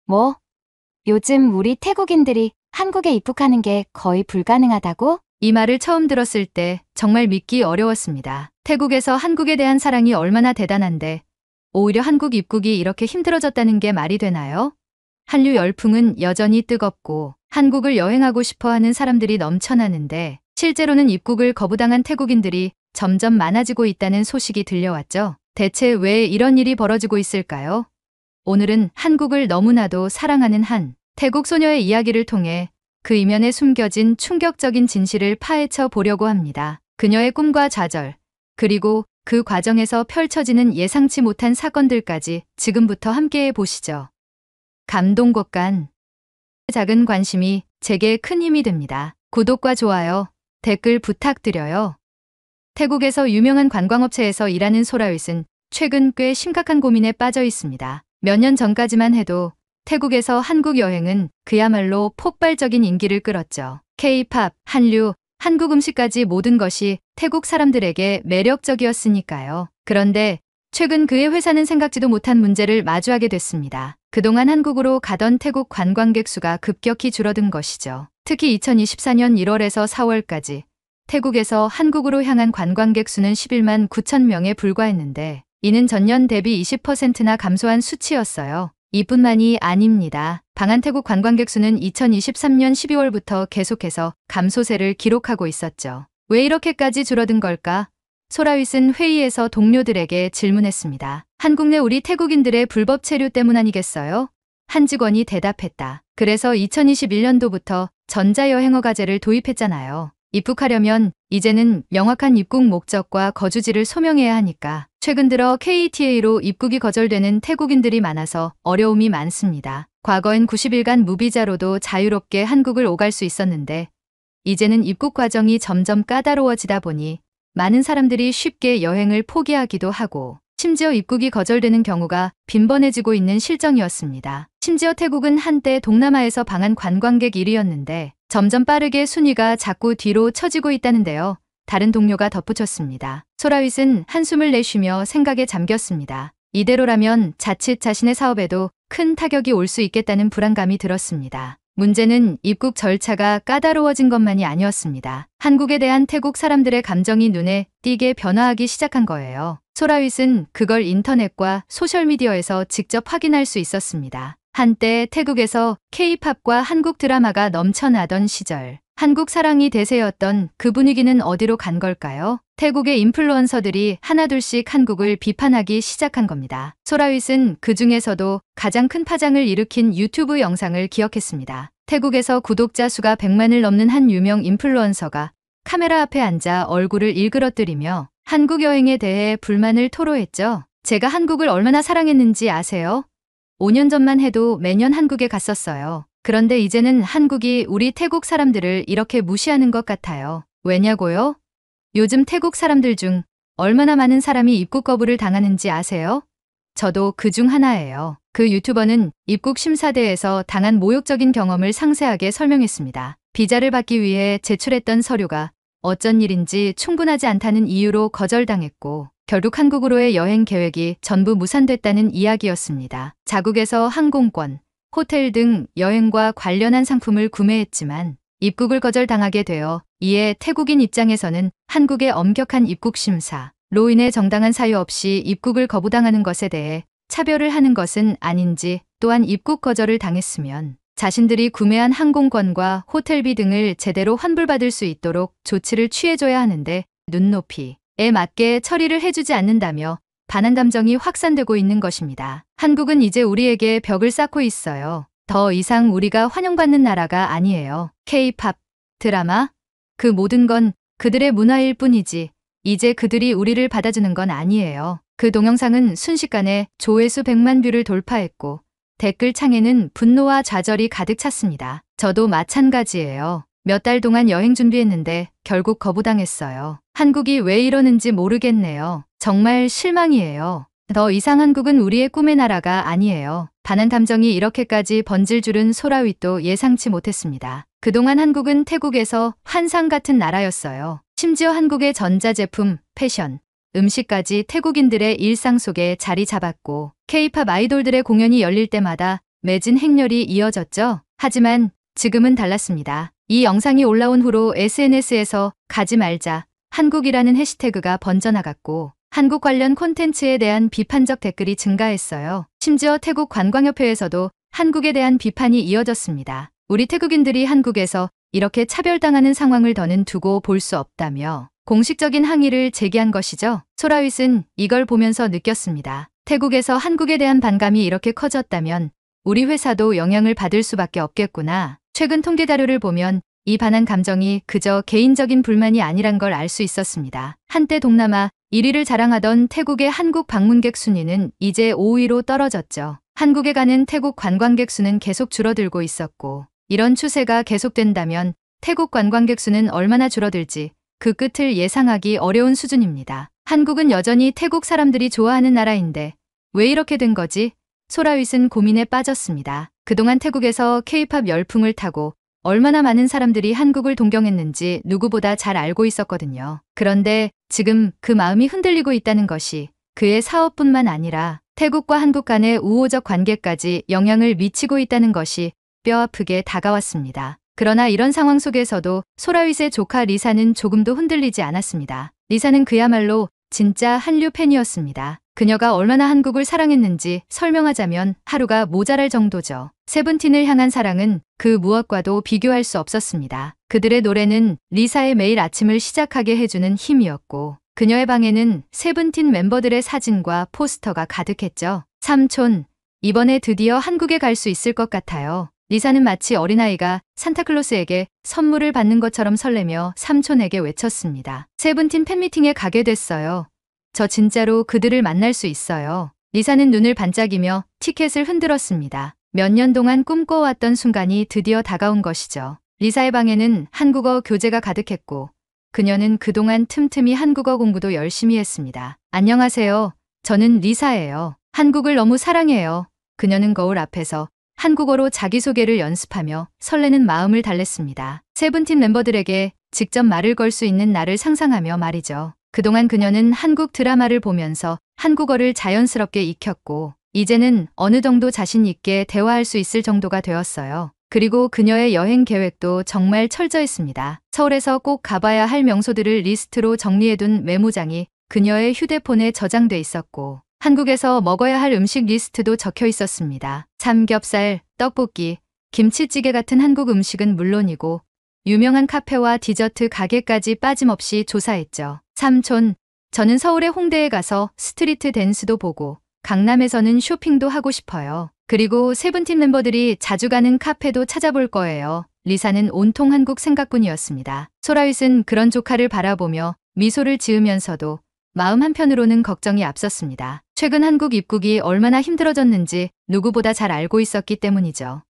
뭐? 요즘 우리 태국인들이 한국에 입국하는 게 거의 불가능하다고? 이 말을 처음 들었을 때 정말 믿기 어려웠습니다. 태국에서 한국에 대한 사랑이 얼마나 대단한데 오히려 한국 입국이 이렇게 힘들어졌다는 게 말이 되나요? 한류 열풍은 여전히 뜨겁고 한국을 여행하고 싶어 하는 사람들이 넘쳐나는데 실제로는 입국을 거부당한 태국인들이 점점 많아지고 있다는 소식이 들려왔죠. 대체 왜 이런 일이 벌어지고 있을까요? 오늘은 한국을 너무나도 사랑하는 한 태국 소녀의 이야기를 통해 그 이면에 숨겨진 충격적인 진실을 파헤쳐 보려고 합니다. 그녀의 꿈과 좌절, 그리고 그 과정에서 펼쳐지는 예상치 못한 사건들까지 지금부터 함께해 보시죠. 감동곡간 작은 관심이 제게 큰 힘이 됩니다. 구독과 좋아요, 댓글 부탁드려요. 태국에서 유명한 관광업체에서 일하는 소라윗은 최근 꽤 심각한 고민에 빠져 있습니다. 몇 년 전까지만 해도 태국에서 한국 여행은 그야말로 폭발적인 인기를 끌었죠. K-팝, 한류, 한국 음식까지 모든 것이 태국 사람들에게 매력적이었으니까요. 그런데 최근 그의 회사는 생각지도 못한 문제를 마주하게 됐습니다. 그동안 한국으로 가던 태국 관광객 수가 급격히 줄어든 것이죠. 특히 2024년 1월에서 4월까지 태국에서 한국으로 향한 관광객 수는 11만 9천 명에 불과했는데 이는 전년 대비 20%나 감소한 수치였어요. 이뿐만이 아닙니다. 방한 태국 관광객 수는 2023년 12월부터 계속해서 감소세를 기록하고 있었죠. 왜 이렇게까지 줄어든 걸까? 소라윗은 회의에서 동료들에게 질문했습니다. 한국 내 우리 태국인들의 불법 체류 때문 아니겠어요? 한 직원이 대답했다. 그래서 2021년도부터 전자여행어 과제를 도입했잖아요. 입국하려면 이제는 명확한 입국 목적과 거주지를 소명해야 하니까 최근 들어 KTA로 입국이 거절되는 태국인들이 많아서 어려움이 많습니다. 과거엔 90일간 무비자로도 자유롭게 한국을 오갈 수 있었는데 이제는 입국 과정이 점점 까다로워지다 보니 많은 사람들이 쉽게 여행을 포기하기도 하고 심지어 입국이 거절되는 경우가 빈번해지고 있는 실정이었습니다. 심지어 태국은 한때 동남아에서 방한 관광객 1위였는데 점점 빠르게 순위가 자꾸 뒤로 처지고 있다는데요. 다른 동료가 덧붙였습니다. 소라윗은 한숨을 내쉬며 생각에 잠겼습니다. 이대로라면 자칫 자신의 사업에도 큰 타격이 올 수 있겠다는 불안감이 들었습니다. 문제는 입국 절차가 까다로워진 것만이 아니었습니다. 한국에 대한 태국 사람들의 감정이 눈에 띄게 변화하기 시작한 거예요. 소라윗은 그걸 인터넷과 소셜미디어에서 직접 확인할 수 있었습니다. 한때 태국에서 K-팝과 한국 드라마가 넘쳐나던 시절, 한국 사랑이 대세였던 그 분위기는 어디로 간 걸까요? 태국의 인플루언서들이 하나둘씩 한국을 비판하기 시작한 겁니다. 소라윗은 그 중에서도 가장 큰 파장을 일으킨 유튜브 영상을 기억했습니다. 태국에서 구독자 수가 100만을 넘는 한 유명 인플루언서가 카메라 앞에 앉아 얼굴을 일그러뜨리며 한국 여행에 대해 불만을 토로했죠. 제가 한국을 얼마나 사랑했는지 아세요? 5년 전만 해도 매년 한국에 갔었어요. 그런데 이제는 한국이 우리 태국 사람들을 이렇게 무시하는 것 같아요. 왜냐고요? 요즘 태국 사람들 중 얼마나 많은 사람이 입국 거부를 당하는지 아세요? 저도 그 중 하나예요. 그 유튜버는 입국 심사대에서 당한 모욕적인 경험을 상세하게 설명했습니다. 비자를 받기 위해 제출했던 서류가 어쩐 일인지 충분하지 않다는 이유로 거절당했고 결국 한국으로의 여행 계획이 전부 무산됐다는 이야기였습니다. 자국에서 항공권, 호텔 등 여행과 관련한 상품을 구매했지만 입국을 거절당하게 되어 이에 태국인 입장에서는 한국의 엄격한 입국 심사로 인해 정당한 사유 없이 입국을 거부당하는 것에 대해 차별을 하는 것은 아닌지, 또한 입국 거절을 당했으면 자신들이 구매한 항공권과 호텔비 등을 제대로 환불받을 수 있도록 조치를 취해줘야 하는데 눈높이에 맞게 처리를 해주지 않는다며 반한 감정이 확산되고 있는 것입니다. 한국은 이제 우리에게 벽을 쌓고 있어요. 더 이상 우리가 환영받는 나라가 아니에요. K-팝, 드라마, 그 모든 건 그들의 문화일 뿐이지 이제 그들이 우리를 받아주는 건 아니에요. 그 동영상은 순식간에 조회수 100만 뷰를 돌파했고 댓글창에는 분노와 좌절이 가득 찼습니다. 저도 마찬가지예요. 몇 달 동안 여행 준비했는데 결국 거부당했어요. 한국이 왜 이러는지 모르겠네요. 정말 실망이에요. 더 이상 한국은 우리의 꿈의 나라가 아니에요. 반한 감정이 이렇게까지 번질 줄은 소라윗도 예상치 못했습니다. 그동안 한국은 태국에서 환상 같은 나라였어요. 심지어 한국의 전자제품, 패션, 음식까지 태국인들의 일상 속에 자리 잡았고 K-팝 아이돌들의 공연이 열릴 때마다 맺은 행렬이 이어졌죠. 하지만 지금은 달랐습니다. 이 영상이 올라온 후로 SNS에서 가지 말자 한국이라는 해시태그가 번져나갔고 한국 관련 콘텐츠에 대한 비판적 댓글이 증가했어요. 심지어 태국 관광협회에서도 한국에 대한 비판이 이어졌습니다. 우리 태국인들이 한국에서 이렇게 차별당하는 상황을 더는 두고 볼 수 없다며 공식적인 항의를 제기한 것이죠. 소라윗은 이걸 보면서 느꼈습니다. 태국에서 한국에 대한 반감이 이렇게 커졌다면 우리 회사도 영향을 받을 수밖에 없겠구나. 최근 통계 자료를 보면 이 반한 감정이 그저 개인적인 불만이 아니란 걸 알 수 있었습니다. 한때 동남아 1위를 자랑하던 태국의 한국 방문객 순위는 이제 5위로 떨어졌죠. 한국에 가는 태국 관광객 수는 계속 줄어들고 있었고 이런 추세가 계속된다면 태국 관광객 수는 얼마나 줄어들지 그 끝을 예상하기 어려운 수준입니다. 한국은 여전히 태국 사람들이 좋아하는 나라인데 왜 이렇게 된 거지? 소라윗은 고민에 빠졌습니다. 그동안 태국에서 K-팝 열풍을 타고 얼마나 많은 사람들이 한국을 동경했는지 누구보다 잘 알고 있었거든요. 그런데 지금 그 마음이 흔들리고 있다는 것이 그의 사업뿐만 아니라 태국과 한국 간의 우호적 관계까지 영향을 미치고 있다는 것이 뼈아프게 다가왔습니다. 그러나 이런 상황 속에서도 소라윗의 조카 리사는 조금도 흔들리지 않았습니다. 리사는 그야말로 진짜 한류 팬이었습니다. 그녀가 얼마나 한국을 사랑했는지 설명하자면 하루가 모자랄 정도죠. 세븐틴을 향한 사랑은 그 무엇과도 비교할 수 없었습니다. 그들의 노래는 리사의 매일 아침을 시작하게 해주는 힘이었고 그녀의 방에는 세븐틴 멤버들의 사진과 포스터가 가득했죠. 삼촌, 이번에 드디어 한국에 갈 수 있을 것 같아요. 리사는 마치 어린아이가 산타클로스에게 선물을 받는 것처럼 설레며 삼촌에게 외쳤습니다. 세븐틴 팬미팅에 가게 됐어요. 저 진짜로 그들을 만날 수 있어요. 리사는 눈을 반짝이며 티켓을 흔들었습니다. 몇 년 동안 꿈꿔왔던 순간이 드디어 다가온 것이죠. 리사의 방에는 한국어 교재가 가득했고 그녀는 그동안 틈틈이 한국어 공부도 열심히 했습니다. 안녕하세요. 저는 리사예요. 한국을 너무 사랑해요. 그녀는 거울 앞에서 한국어로 자기소개를 연습하며 설레는 마음을 달랬습니다. 세븐틴 멤버들에게 직접 말을 걸 수 있는 날을 상상하며 말이죠. 그동안 그녀는 한국 드라마를 보면서 한국어를 자연스럽게 익혔고 이제는 어느 정도 자신 있게 대화할 수 있을 정도가 되었어요. 그리고 그녀의 여행 계획도 정말 철저했습니다. 서울에서 꼭 가봐야 할 명소들을 리스트로 정리해둔 메모장이 그녀의 휴대폰에 저장돼 있었고 한국에서 먹어야 할 음식 리스트도 적혀 있었습니다. 삼겹살, 떡볶이, 김치찌개 같은 한국 음식은 물론이고 유명한 카페와 디저트 가게까지 빠짐없이 조사했죠. 삼촌, 저는 서울의 홍대에 가서 스트리트 댄스도 보고 강남에서는 쇼핑도 하고 싶어요. 그리고 세븐틴 멤버들이 자주 가는 카페도 찾아볼 거예요. 리사는 온통 한국 생각뿐이었습니다. 소라윗은 그런 조카를 바라보며 미소를 지으면서도 마음 한편으로는 걱정이 앞섰습니다. 최근 한국 입국이 얼마나 힘들어졌는지 누구보다 잘 알고 있었기 때문이죠.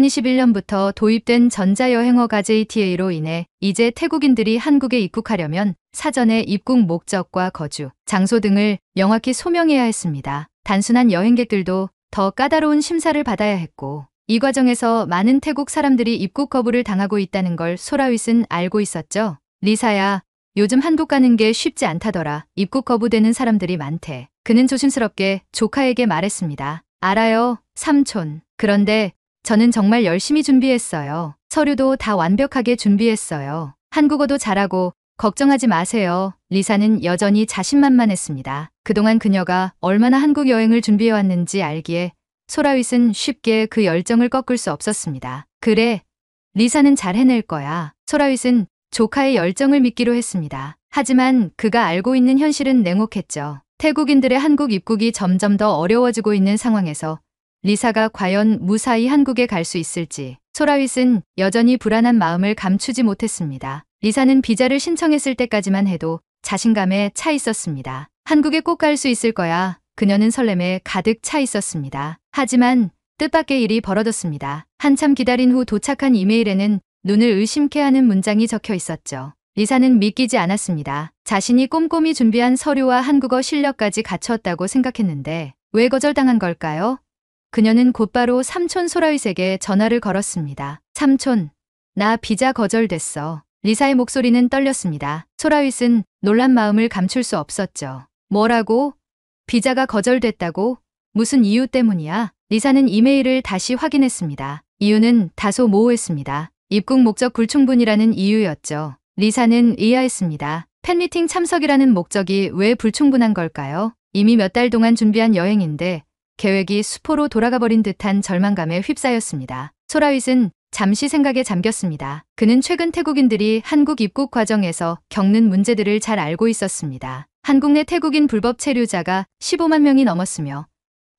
2021년부터 도입된 전자여행어 JTA로 인해 이제 태국인들이 한국에 입국하려면 사전에 입국 목적과 거주, 장소 등을 명확히 소명해야 했습니다. 단순한 여행객들도 더 까다로운 심사를 받아야 했고 이 과정에서 많은 태국 사람들이 입국 거부를 당하고 있다는 걸 소라윗은 알고 있었죠. 리사야, 요즘 한국 가는 게 쉽지 않다더라. 입국 거부되는 사람들이 많대. 그는 조심스럽게 조카에게 말했습니다. 알아요, 삼촌. 그런데 저는 정말 열심히 준비했어요. 서류도 다 완벽하게 준비했어요. 한국어도 잘하고 걱정하지 마세요. 리사는 여전히 자신만만했습니다. 그동안 그녀가 얼마나 한국 여행을 준비해왔는지 알기에 소라윗은 쉽게 그 열정을 꺾을 수 없었습니다. 그래, 리사는 잘 해낼 거야. 소라윗은 조카의 열정을 믿기로 했습니다. 하지만 그가 알고 있는 현실은 냉혹했죠. 태국인들의 한국 입국이 점점 더 어려워지고 있는 상황에서 리사가 과연 무사히 한국에 갈 수 있을지 소라윗은 여전히 불안한 마음을 감추지 못했습니다. 리사는 비자를 신청했을 때까지만 해도 자신감에 차 있었습니다. 한국에 꼭 갈 수 있을 거야. 그녀는 설렘에 가득 차 있었습니다. 하지만 뜻밖의 일이 벌어졌습니다. 한참 기다린 후 도착한 이메일에는 눈을 의심케 하는 문장이 적혀 있었죠. 리사는 믿기지 않았습니다. 자신이 꼼꼼히 준비한 서류와 한국어 실력까지 갖췄다고 생각했는데 왜 거절당한 걸까요? 그녀는 곧바로 삼촌 소라윗에게 전화를 걸었습니다. 삼촌, 나 비자 거절됐어. 리사의 목소리는 떨렸습니다. 소라윗은 놀란 마음을 감출 수 없었죠. 뭐라고? 비자가 거절됐다고? 무슨 이유 때문이야? 리사는 이메일을 다시 확인했습니다. 이유는 다소 모호했습니다. 입국 목적 불충분이라는 이유였죠. 리사는 의아했습니다. 팬미팅 참석이라는 목적이 왜 불충분한 걸까요? 이미 몇 달 동안 준비한 여행인데 계획이 수포로 돌아가 버린 듯한 절망감에 휩싸였습니다. 소라윗은 잠시 생각에 잠겼습니다. 그는 최근 태국인들이 한국 입국 과정에서 겪는 문제들을 잘 알고 있었습니다. 한국 내 태국인 불법 체류자가 15만 명이 넘었으며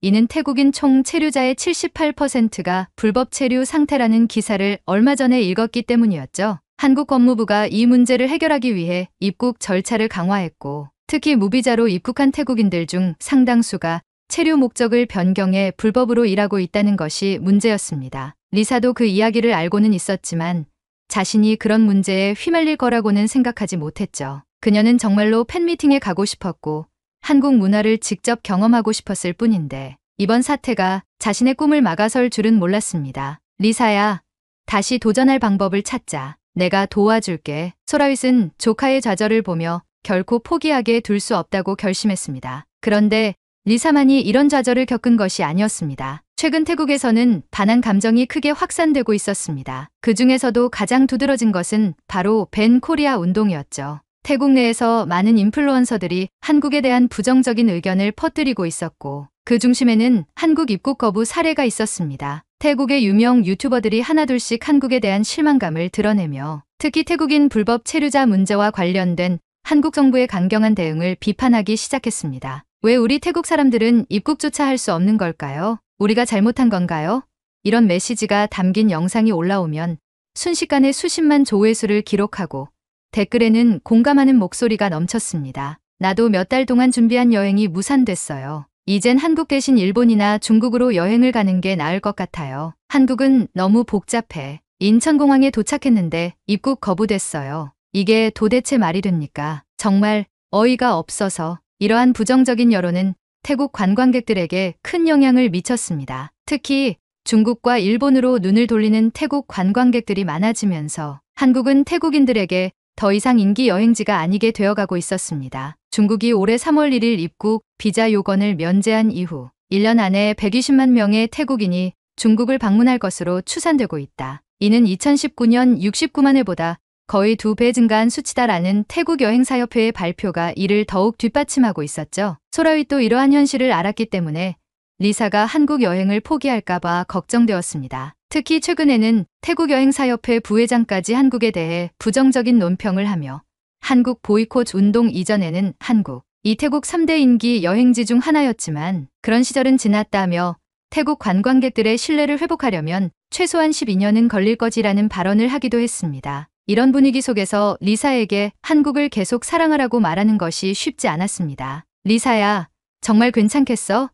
이는 태국인 총 체류자의 78%가 불법 체류 상태라는 기사를 얼마 전에 읽었기 때문이었죠. 한국 법무부가 이 문제를 해결하기 위해 입국 절차를 강화했고 특히 무비자로 입국한 태국인들 중 상당수가 체류 목적을 변경해 불법으로 일하고 있다는 것이 문제였습니다. 리사도 그 이야기를 알고는 있었지만 자신이 그런 문제에 휘말릴 거라고는 생각하지 못했죠. 그녀는 정말로 팬미팅에 가고 싶었고 한국 문화를 직접 경험하고 싶었을 뿐인데 이번 사태가 자신의 꿈을 막아설 줄은 몰랐습니다. 리사야, 다시 도전할 방법을 찾자. 내가 도와줄게. 소라윗은 조카의 좌절을 보며 결코 포기하게 둘 수 없다고 결심했습니다. 그런데 리사만이 이런 좌절을 겪은 것이 아니었습니다. 최근 태국에서는 반한 감정이 크게 확산되고 있었습니다. 그 중에서도 가장 두드러진 것은 바로 밴 코리아 운동이었죠. 태국 내에서 많은 인플루언서들이 한국에 대한 부정적인 의견을 퍼뜨리고 있었고 그 중심에는 한국 입국 거부 사례가 있었습니다. 태국의 유명 유튜버들이 하나둘씩 한국에 대한 실망감을 드러내며 특히 태국인 불법 체류자 문제와 관련된 한국 정부의 강경한 대응을 비판하기 시작했습니다. 왜 우리 태국 사람들은 입국조차 할 수 없는 걸까요? 우리가 잘못한 건가요? 이런 메시지가 담긴 영상이 올라오면 순식간에 수십만 조회수를 기록하고 댓글에는 공감하는 목소리가 넘쳤습니다. 나도 몇 달 동안 준비한 여행이 무산됐어요. 이젠 한국 대신 일본이나 중국으로 여행을 가는 게 나을 것 같아요. 한국은 너무 복잡해. 인천공항에 도착했는데 입국 거부됐어요. 이게 도대체 말이 됩니까? 정말 어이가 없어서 이러한 부정적인 여론은 태국 관광객들에게 큰 영향을 미쳤습니다. 특히 중국과 일본으로 눈을 돌리는 태국 관광객들이 많아지면서 한국은 태국인들에게 더 이상 인기 여행지가 아니게 되어가고 있었습니다. 중국이 올해 3월 1일 입국 비자 요건을 면제한 이후 1년 안에 120만 명의 태국인이 중국을 방문할 것으로 추산되고 있다. 이는 2019년 69만 회보다 거의 2배 증가한 수치다라는 태국 여행사협회의 발표가 이를 더욱 뒷받침하고 있었죠. 소라윗도 이러한 현실을 알았기 때문에 리사가 한국 여행을 포기할까봐 걱정되었습니다. 특히 최근에는 태국 여행사협회 부회장까지 한국에 대해 부정적인 논평을 하며 한국 보이콧 운동 이전에는 한국이 태국 3대 인기 여행지 중 하나였지만 그런 시절은 지났다며 태국 관광객들의 신뢰를 회복하려면 최소한 12년은 걸릴 거지라는 발언을 하기도 했습니다. 이런 분위기 속에서 리사에게 한국을 계속 사랑하라고 말하는 것이 쉽지 않았습니다. 리사야, 정말 괜찮겠어?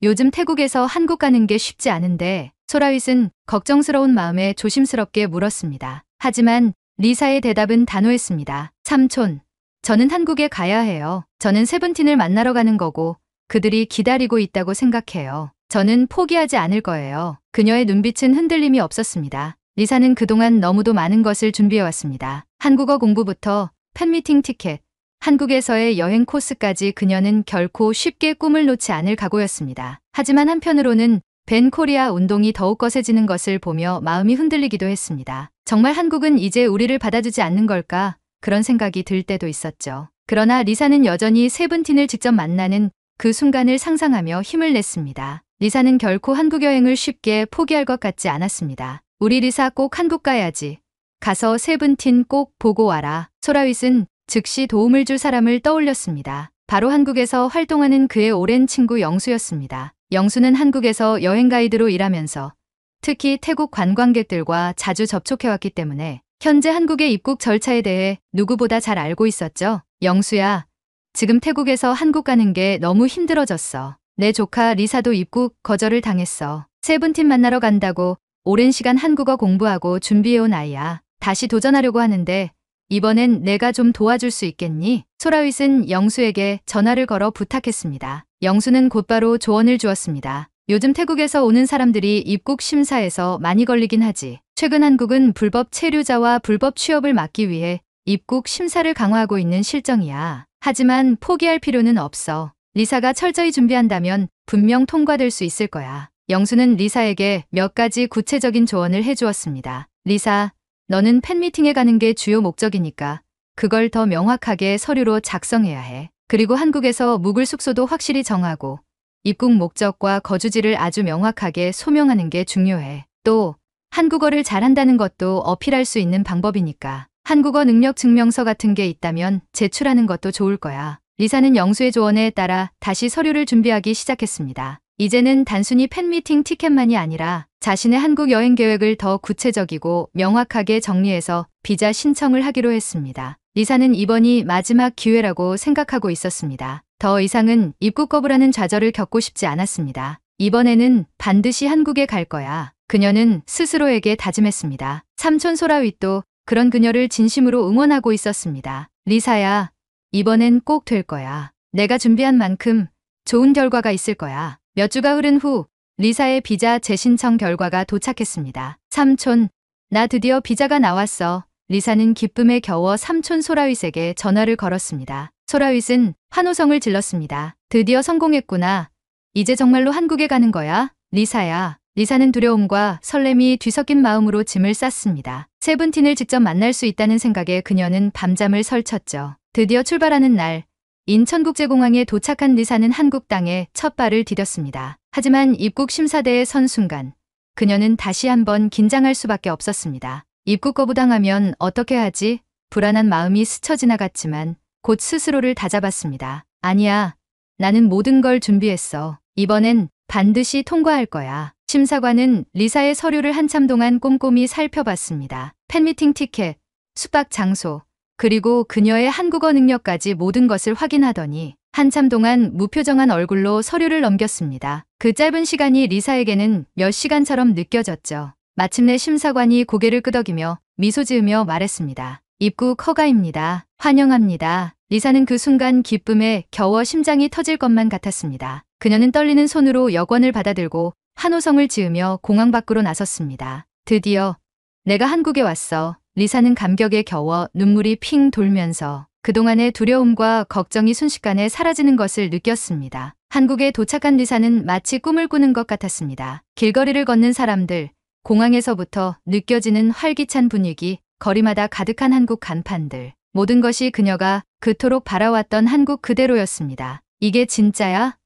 요즘 태국에서 한국 가는 게 쉽지 않은데 소라윗은 걱정스러운 마음에 조심스럽게 물었습니다. 하지만 리사의 대답은 단호했습니다. 삼촌, 저는 한국에 가야 해요. 저는 세븐틴을 만나러 가는 거고 그들이 기다리고 있다고 생각해요. 저는 포기하지 않을 거예요. 그녀의 눈빛은 흔들림이 없었습니다. 리사는 그동안 너무도 많은 것을 준비해왔습니다. 한국어 공부부터 팬미팅 티켓, 한국에서의 여행 코스까지 그녀는 결코 쉽게 꿈을 놓지 않을 각오였습니다. 하지만 한편으로는 밴 코리아 운동이 더욱 거세지는 것을 보며 마음이 흔들리기도 했습니다. 정말 한국은 이제 우리를 받아주지 않는 걸까? 그런 생각이 들 때도 있었죠. 그러나 리사는 여전히 세븐틴을 직접 만나는 그 순간을 상상하며 힘을 냈습니다. 리사는 결코 한국 여행을 쉽게 포기할 것 같지 않았습니다. 우리 리사 꼭 한국 가야지. 가서 세븐틴 꼭 보고 와라. 소라윗은 즉시 도움을 줄 사람을 떠올렸습니다. 바로 한국에서 활동하는 그의 오랜 친구 영수였습니다. 영수는 한국에서 여행 가이드로 일하면서 특히 태국 관광객들과 자주 접촉해왔기 때문에 현재 한국의 입국 절차에 대해 누구보다 잘 알고 있었죠. 영수야, 지금 태국에서 한국 가는 게 너무 힘들어졌어. 내 조카 리사도 입국 거절을 당했어. 세븐틴 만나러 간다고 오랜 시간 한국어 공부하고 준비해온 아이야. 다시 도전하려고 하는데 이번엔 내가 좀 도와줄 수 있겠니? 소라윗은 영수에게 전화를 걸어 부탁했습니다. 영수는 곧바로 조언을 주었습니다. 요즘 태국에서 오는 사람들이 입국 심사에서 많이 걸리긴 하지. 최근 한국은 불법 체류자와 불법 취업을 막기 위해 입국 심사를 강화하고 있는 실정이야. 하지만 포기할 필요는 없어. 리사가 철저히 준비한다면 분명 통과될 수 있을 거야. 영수는 리사에게 몇 가지 구체적인 조언을 해주었습니다. 리사, 너는 팬미팅에 가는 게 주요 목적이니까 그걸 더 명확하게 서류로 작성해야 해. 그리고 한국에서 묵을 숙소도 확실히 정하고 입국 목적과 거주지를 아주 명확하게 소명하는 게 중요해. 또 한국어를 잘한다는 것도 어필할 수 있는 방법이니까 한국어 능력 증명서 같은 게 있다면 제출하는 것도 좋을 거야. 리사는 영수의 조언에 따라 다시 서류를 준비하기 시작했습니다. 이제는 단순히 팬미팅 티켓만이 아니라 자신의 한국 여행 계획을 더 구체적이고 명확하게 정리해서 비자 신청을 하기로 했습니다. 리사는 이번이 마지막 기회라고 생각하고 있었습니다. 더 이상은 입국 거부라는 좌절을 겪고 싶지 않았습니다. 이번에는 반드시 한국에 갈 거야. 그녀는 스스로에게 다짐했습니다. 삼촌 소라윗도 그런 그녀를 진심으로 응원하고 있었습니다. 리사야, 이번엔 꼭 될 거야. 내가 준비한 만큼 좋은 결과가 있을 거야. 몇 주가 흐른 후 리사의 비자 재신청 결과가 도착했습니다. 삼촌, 나 드디어 비자가 나왔어. 리사는 기쁨에 겨워 삼촌 소라윗에게 전화를 걸었습니다. 소라윗은 환호성을 질렀습니다. 드디어 성공했구나. 이제 정말로 한국에 가는 거야? 리사야. 리사는 두려움과 설렘이 뒤섞인 마음으로 짐을 쌌습니다. 세븐틴을 직접 만날 수 있다는 생각에 그녀는 밤잠을 설쳤죠. 드디어 출발하는 날, 인천국제공항에 도착한 리사는 한국 땅에 첫 발을 디뎠습니다. 하지만 입국 심사대에 선 순간 그녀는 다시 한번 긴장할 수밖에 없었습니다. 입국 거부당하면 어떻게 하지? 불안한 마음이 스쳐 지나갔지만 곧 스스로를 다잡았습니다. 아니야, 나는 모든 걸 준비했어. 이번엔 반드시 통과할 거야. 심사관은 리사의 서류를 한참 동안 꼼꼼히 살펴봤습니다. 팬미팅 티켓, 숙박 장소, 그리고 그녀의 한국어 능력까지 모든 것을 확인하더니 한참 동안 무표정한 얼굴로 서류를 넘겼습니다. 그 짧은 시간이 리사에게는 몇 시간처럼 느껴졌죠. 마침내 심사관이 고개를 끄덕이며 미소 지으며 말했습니다. 입국 허가입니다. 환영합니다. 리사는 그 순간 기쁨에 겨워 심장이 터질 것만 같았습니다. 그녀는 떨리는 손으로 여권을 받아들고 환호성을 지으며 공항 밖으로 나섰습니다. 드디어 내가 한국에 왔어. 리사는 감격에 겨워 눈물이 핑 돌면서 그동안의 두려움과 걱정이 순식간에 사라지는 것을 느꼈습니다. 한국에 도착한 리사는 마치 꿈을 꾸는 것 같았습니다. 길거리를 걷는 사람들, 공항에서부터 느껴지는 활기찬 분위기, 거리마다 가득한 한국 간판들. 모든 것이 그녀가 그토록 바라왔던 한국 그대로였습니다. 이게 진짜야?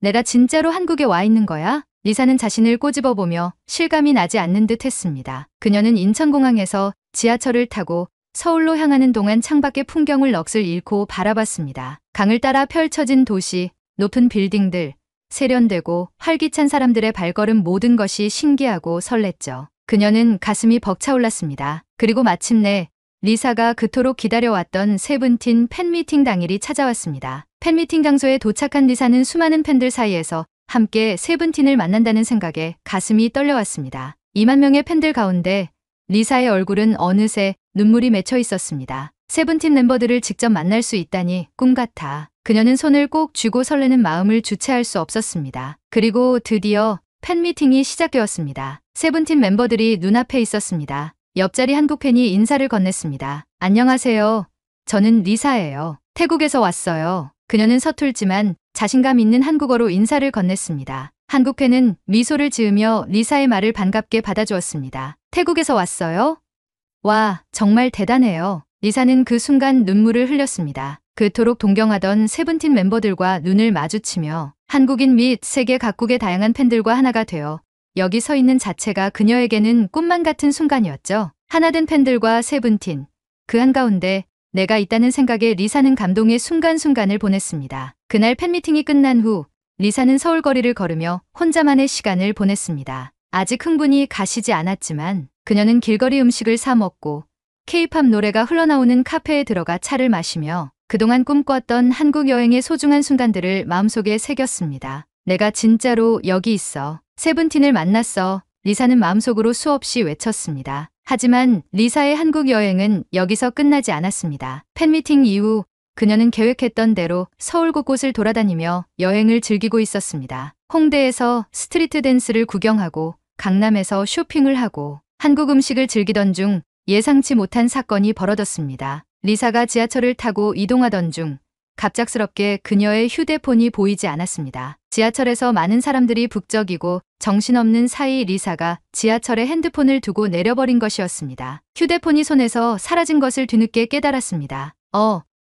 내가 진짜로 한국에 와 있는 거야? 리사는 자신을 꼬집어보며 실감이 나지 않는 듯 했습니다. 그녀는 인천공항에서 지하철을 타고 서울로 향하는 동안 창밖의 풍경을 넋을 잃고 바라봤습니다. 강을 따라 펼쳐진 도시, 높은 빌딩들, 세련되고 활기찬 사람들의 발걸음 모든 것이 신기하고 설렜죠. 그녀는 가슴이 벅차올랐습니다. 그리고 마침내 리사가 그토록 기다려왔던 세븐틴 팬미팅 당일이 찾아왔습니다. 팬미팅 장소에 도착한 리사는 수많은 팬들 사이에서 함께 세븐틴을 만난다는 생각에 가슴이 떨려왔습니다. 2만 명의 팬들 가운데 리사의 얼굴은 어느새 눈물이 맺혀 있었습니다. 세븐틴 멤버들을 직접 만날 수 있다니 꿈 같아. 그녀는 손을 꼭 쥐고 설레는 마음을 주체할 수 없었습니다. 그리고 드디어 팬미팅이 시작되었습니다. 세븐틴 멤버들이 눈앞에 있었습니다. 옆자리 한국 팬이 인사를 건넸습니다. 안녕하세요. 저는 리사예요. 태국에서 왔어요. 그녀는 서툴지만 자신감 있는 한국어로 인사를 건넸습니다. 한국 팬은 미소를 지으며 리사의 말을 반갑게 받아주었습니다. 태국에서 왔어요? 와, 정말 대단해요. 리사는 그 순간 눈물을 흘렸습니다. 그토록 동경하던 세븐틴 멤버들과 눈을 마주치며 한국인 및 세계 각국의 다양한 팬들과 하나가 되어 여기 서 있는 자체가 그녀에게는 꿈만 같은 순간이었죠. 하나된 팬들과 세븐틴, 그 한가운데 내가 있다는 생각에 리사는 감동의 순간순간을 보냈습니다. 그날 팬미팅이 끝난 후 리사는 서울 거리를 걸으며 혼자만의 시간을 보냈습니다. 아직 흥분이 가시지 않았지만 그녀는 길거리 음식을 사 먹고 K-팝 노래가 흘러나오는 카페에 들어가 차를 마시며 그동안 꿈꿨던 한국 여행의 소중한 순간들을 마음속에 새겼습니다. 내가 진짜로 여기 있어. 세븐틴을 만났어. 리사는 마음속으로 수없이 외쳤습니다. 하지만 리사의 한국 여행은 여기서 끝나지 않았습니다. 팬미팅 이후 그녀는 계획했던 대로 서울 곳곳을 돌아다니며 여행을 즐기고 있었습니다. 홍대에서 스트리트 댄스를 구경하고 강남에서 쇼핑을 하고 한국 음식을 즐기던 중 예상치 못한 사건이 벌어졌습니다. 리사가 지하철을 타고 이동하던 중 갑작스럽게 그녀의 휴대폰이 보이지 않았습니다. 지하철에서 많은 사람들이 북적이고 정신없는 사이 리사가 지하철에 핸드폰을 두고 내려버린 것이었습니다. 휴대폰이 손에서 사라진 것을 뒤늦게 깨달았습니다.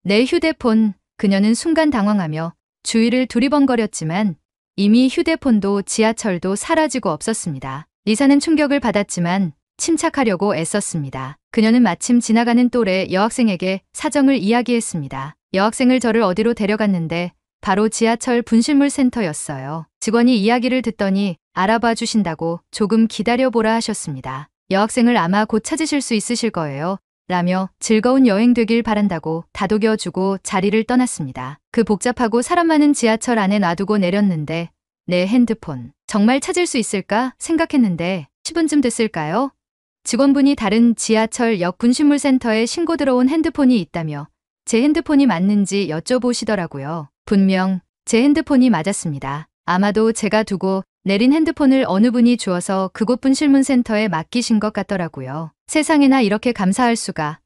내 휴대폰. 그녀는 순간 당황하며 주위를 두리번거렸지만 이미 휴대폰도 지하철도 사라지고 없었습니다. 리사는 충격을 받았지만 침착하려고 애썼습니다. 그녀는 마침 지나가는 또래 여학생에게 사정을 이야기했습니다. 여학생을 저를 어디로 데려갔는데 바로 지하철 분실물 센터였어요. 직원이 이야기를 듣더니 알아봐 주신다고 조금 기다려보라 하셨습니다. 여학생을 아마 곧 찾으실 수 있으실 거예요. 라며 즐거운 여행 되길 바란다고 다독여주고 자리를 떠났습니다. 그 복잡하고 사람 많은 지하철 안에 놔두고 내렸는데 내 핸드폰 정말 찾을 수 있을까 생각했는데 10분쯤 됐을까요? 직원분이 다른 지하철 역 분실물센터에 신고 들어온 핸드폰이 있다며 제 핸드폰이 맞는지 여쭤보시더라고요. 분명 제 핸드폰이 맞았습니다. 아마도 제가 두고 내린 핸드폰을 어느 분이 주어서 그곳 분실물센터에 맡기신 것 같더라고요. 세상에나 이렇게 감사할 수가.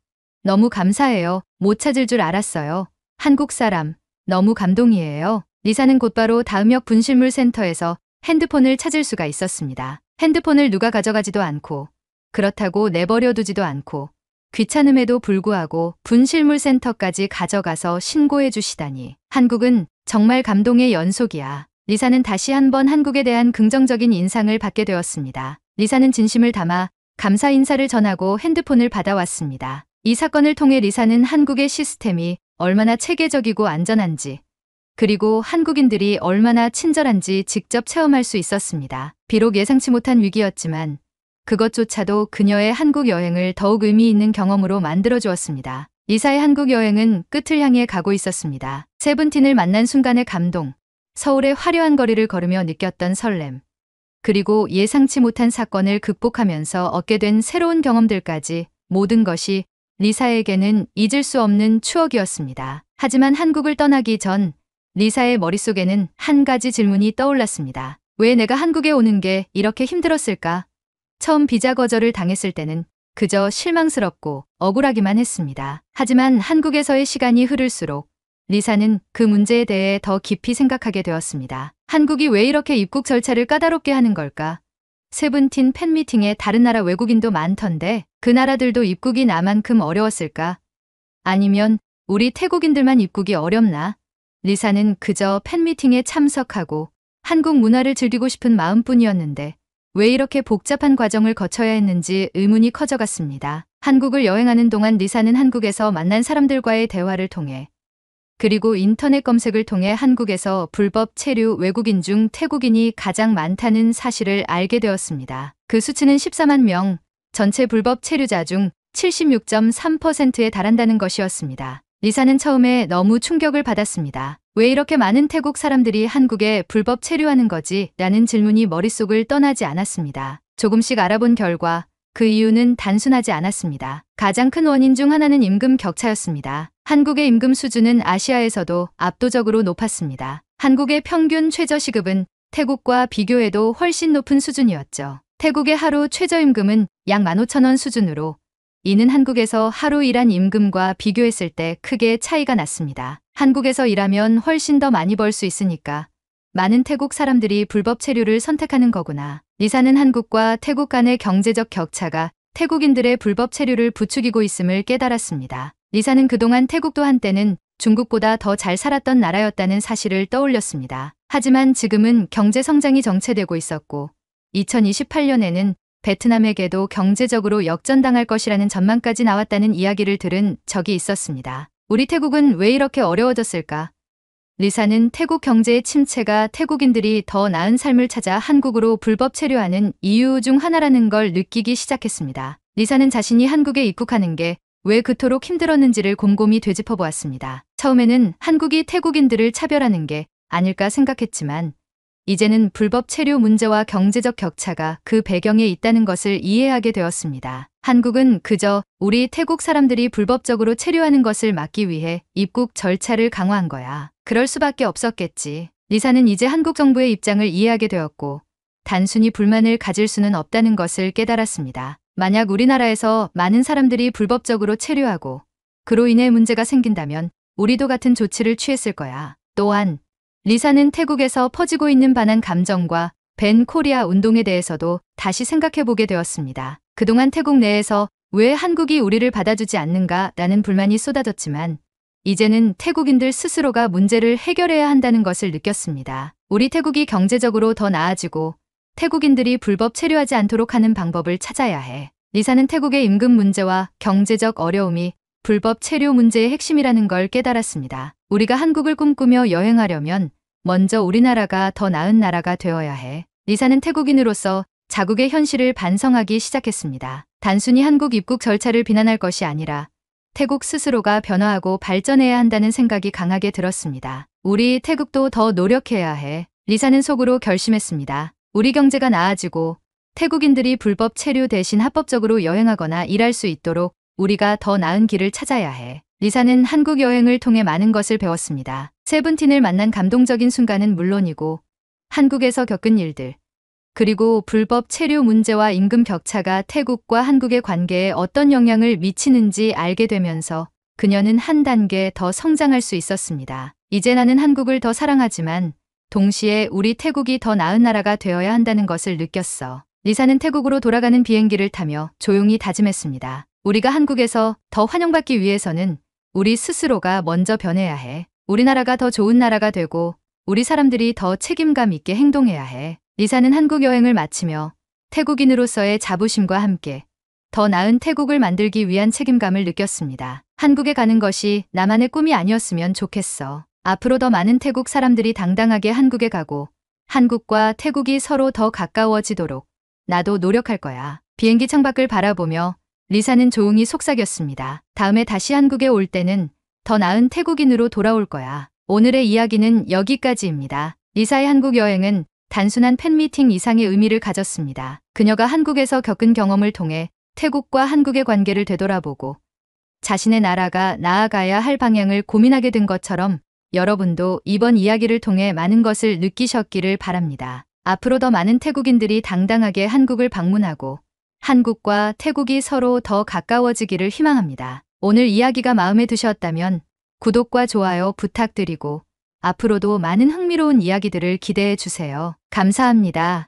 너무 감사해요. 못 찾을 줄 알았어요. 한국 사람. 너무 감동이에요. 리사는 곧바로 다음 역 분실물센터에서 핸드폰을 찾을 수가 있었습니다. 핸드폰을 누가 가져가지도 않고 그렇다고 내버려두지도 않고 귀찮음에도 불구하고 분실물센터까지 가져가서 신고해 주시다니. 한국은 정말 감동의 연속이야. 리사는 다시 한번 한국에 대한 긍정적인 인상을 받게 되었습니다. 리사는 진심을 담아 감사 인사를 전하고 핸드폰을 받아왔습니다. 이 사건을 통해 리사는 한국의 시스템이 얼마나 체계적이고 안전한지 그리고 한국인들이 얼마나 친절한지 직접 체험할 수 있었습니다. 비록 예상치 못한 위기였지만 그것조차도 그녀의 한국 여행을 더욱 의미 있는 경험으로 만들어주었습니다. 리사의 한국 여행은 끝을 향해 가고 있었습니다. 세븐틴을 만난 순간의 감동, 서울의 화려한 거리를 걸으며 느꼈던 설렘, 그리고 예상치 못한 사건을 극복하면서 얻게 된 새로운 경험들까지 모든 것이 리사에게는 잊을 수 없는 추억이었습니다. 하지만 한국을 떠나기 전 리사의 머릿속에는 한 가지 질문이 떠올랐습니다. 왜 내가 한국에 오는 게 이렇게 힘들었을까? 처음 비자 거절을 당했을 때는 그저 실망스럽고 억울하기만 했습니다. 하지만 한국에서의 시간이 흐를수록 리사는 그 문제에 대해 더 깊이 생각하게 되었습니다. 한국이 왜 이렇게 입국 절차를 까다롭게 하는 걸까? 세븐틴 팬미팅에 다른 나라 외국인도 많던데 그 나라들도 입국이 나만큼 어려웠을까? 아니면 우리 태국인들만 입국이 어렵나? 리사는 그저 팬미팅에 참석하고 한국 문화를 즐기고 싶은 마음뿐이었는데 왜 이렇게 복잡한 과정을 거쳐야 했는지 의문이 커져갔습니다. 한국을 여행하는 동안 리사는 한국에서 만난 사람들과의 대화를 통해 그리고 인터넷 검색을 통해 한국에서 불법 체류 외국인 중 태국인이 가장 많다는 사실을 알게 되었습니다. 그 수치는 14만 명, 전체 불법 체류자 중 76.3%에 달한다는 것이었습니다. 리사는 처음에 너무 충격을 받았습니다. 왜 이렇게 많은 태국 사람들이 한국에 불법 체류하는 거지? 라는 질문이 머릿속을 떠나지 않았습니다. 조금씩 알아본 결과 그 이유는 단순하지 않았습니다. 가장 큰 원인 중 하나는 임금 격차였습니다. 한국의 임금 수준은 아시아에서도 압도적으로 높았습니다. 한국의 평균 최저시급은 태국과 비교해도 훨씬 높은 수준이었죠. 태국의 하루 최저임금은 약 15,000원 수준으로 이는 한국에서 하루 일한 임금과 비교했을 때 크게 차이가 났습니다. 한국에서 일하면 훨씬 더 많이 벌 수 있으니까 많은 태국 사람들이 불법 체류를 선택하는 거구나. 리사는 한국과 태국 간의 경제적 격차가 태국인들의 불법 체류를 부추기고 있음을 깨달았습니다. 리사는 그동안 태국도 한때는 중국보다 더 잘 살았던 나라였다는 사실을 떠올렸습니다. 하지만 지금은 경제 성장이 정체되고 있었고 2028년에는 베트남에게도 경제적으로 역전당할 것이라는 전망까지 나왔다는 이야기를 들은 적이 있었습니다. 우리 태국은 왜 이렇게 어려워졌을까? 리사는 태국 경제의 침체가 태국인들이 더 나은 삶을 찾아 한국으로 불법 체류하는 이유 중 하나라는 걸 느끼기 시작했습니다. 리사는 자신이 한국에 입국하는 게 왜 그토록 힘들었는지를 곰곰이 되짚어 보았습니다. 처음에는 한국이 태국인들을 차별하는 게 아닐까 생각했지만 이제는 불법 체류 문제와 경제적 격차가 그 배경에 있다는 것을 이해하게 되었습니다. 한국은 그저 우리 태국 사람들이 불법적으로 체류하는 것을 막기 위해 입국 절차를 강화한 거야. 그럴 수밖에 없었겠지. 리사는 이제 한국 정부의 입장을 이해하게 되었고 단순히 불만을 가질 수는 없다는 것을 깨달았습니다. 만약 우리나라에서 많은 사람들이 불법적으로 체류하고 그로 인해 문제가 생긴다면 우리도 같은 조치를 취했을 거야. 또한 리사는 태국에서 퍼지고 있는 반한 감정과 벤 코리아 운동에 대해서도 다시 생각해보게 되었습니다. 그동안 태국 내에서 왜 한국이 우리를 받아주지 않는가라는 불만이 쏟아졌지만 이제는 태국인들 스스로가 문제를 해결해야 한다는 것을 느꼈습니다. 우리 태국이 경제적으로 더 나아지고 태국인들이 불법 체류하지 않도록 하는 방법을 찾아야 해. 리사는 태국의 임금 문제와 경제적 어려움이 불법 체류 문제의 핵심이라는 걸 깨달았습니다. 우리가 한국을 꿈꾸며 여행하려면 먼저 우리나라가 더 나은 나라가 되어야 해. 리사는 태국인으로서 자국의 현실을 반성하기 시작했습니다. 단순히 한국 입국 절차를 비난할 것이 아니라 태국 스스로가 변화하고 발전해야 한다는 생각이 강하게 들었습니다. 우리 태국도 더 노력해야 해. 리사는 속으로 결심했습니다. 우리 경제가 나아지고 태국인들이 불법 체류 대신 합법적으로 여행하거나 일할 수 있도록 우리가 더 나은 길을 찾아야 해. 리사는 한국 여행을 통해 많은 것을 배웠습니다. 세븐틴을 만난 감동적인 순간은 물론이고 한국에서 겪은 일들, 그리고 불법 체류 문제와 임금 격차가 태국과 한국의 관계에 어떤 영향을 미치는지 알게 되면서 그녀는 한 단계 더 성장할 수 있었습니다. 이제 나는 한국을 더 사랑하지만 동시에 우리 태국이 더 나은 나라가 되어야 한다는 것을 느꼈어. 리사는 태국으로 돌아가는 비행기를 타며 조용히 다짐했습니다. 우리가 한국에서 더 환영받기 위해서는 우리 스스로가 먼저 변해야 해. 우리나라가 더 좋은 나라가 되고 우리 사람들이 더 책임감 있게 행동해야 해. 리사는 한국 여행을 마치며 태국인으로서의 자부심과 함께 더 나은 태국을 만들기 위한 책임감을 느꼈습니다. 한국에 가는 것이 나만의 꿈이 아니었으면 좋겠어. 앞으로 더 많은 태국 사람들이 당당하게 한국에 가고 한국과 태국이 서로 더 가까워지도록 나도 노력할 거야. 비행기 창밖을 바라보며 리사는 조용히 속삭였습니다. 다음에 다시 한국에 올 때는 더 나은 태국인으로 돌아올 거야. 오늘의 이야기는 여기까지입니다. 리사의 한국 여행은 단순한 팬미팅 이상의 의미를 가졌습니다. 그녀가 한국에서 겪은 경험을 통해 태국과 한국의 관계를 되돌아보고 자신의 나라가 나아가야 할 방향을 고민하게 된 것처럼 여러분도 이번 이야기를 통해 많은 것을 느끼셨기를 바랍니다. 앞으로 더 많은 태국인들이 당당하게 한국을 방문하고 한국과 태국이 서로 더 가까워지기를 희망합니다. 오늘 이야기가 마음에 드셨다면 구독과 좋아요 부탁드리고 앞으로도 많은 흥미로운 이야기들을 기대해 주세요. 감사합니다.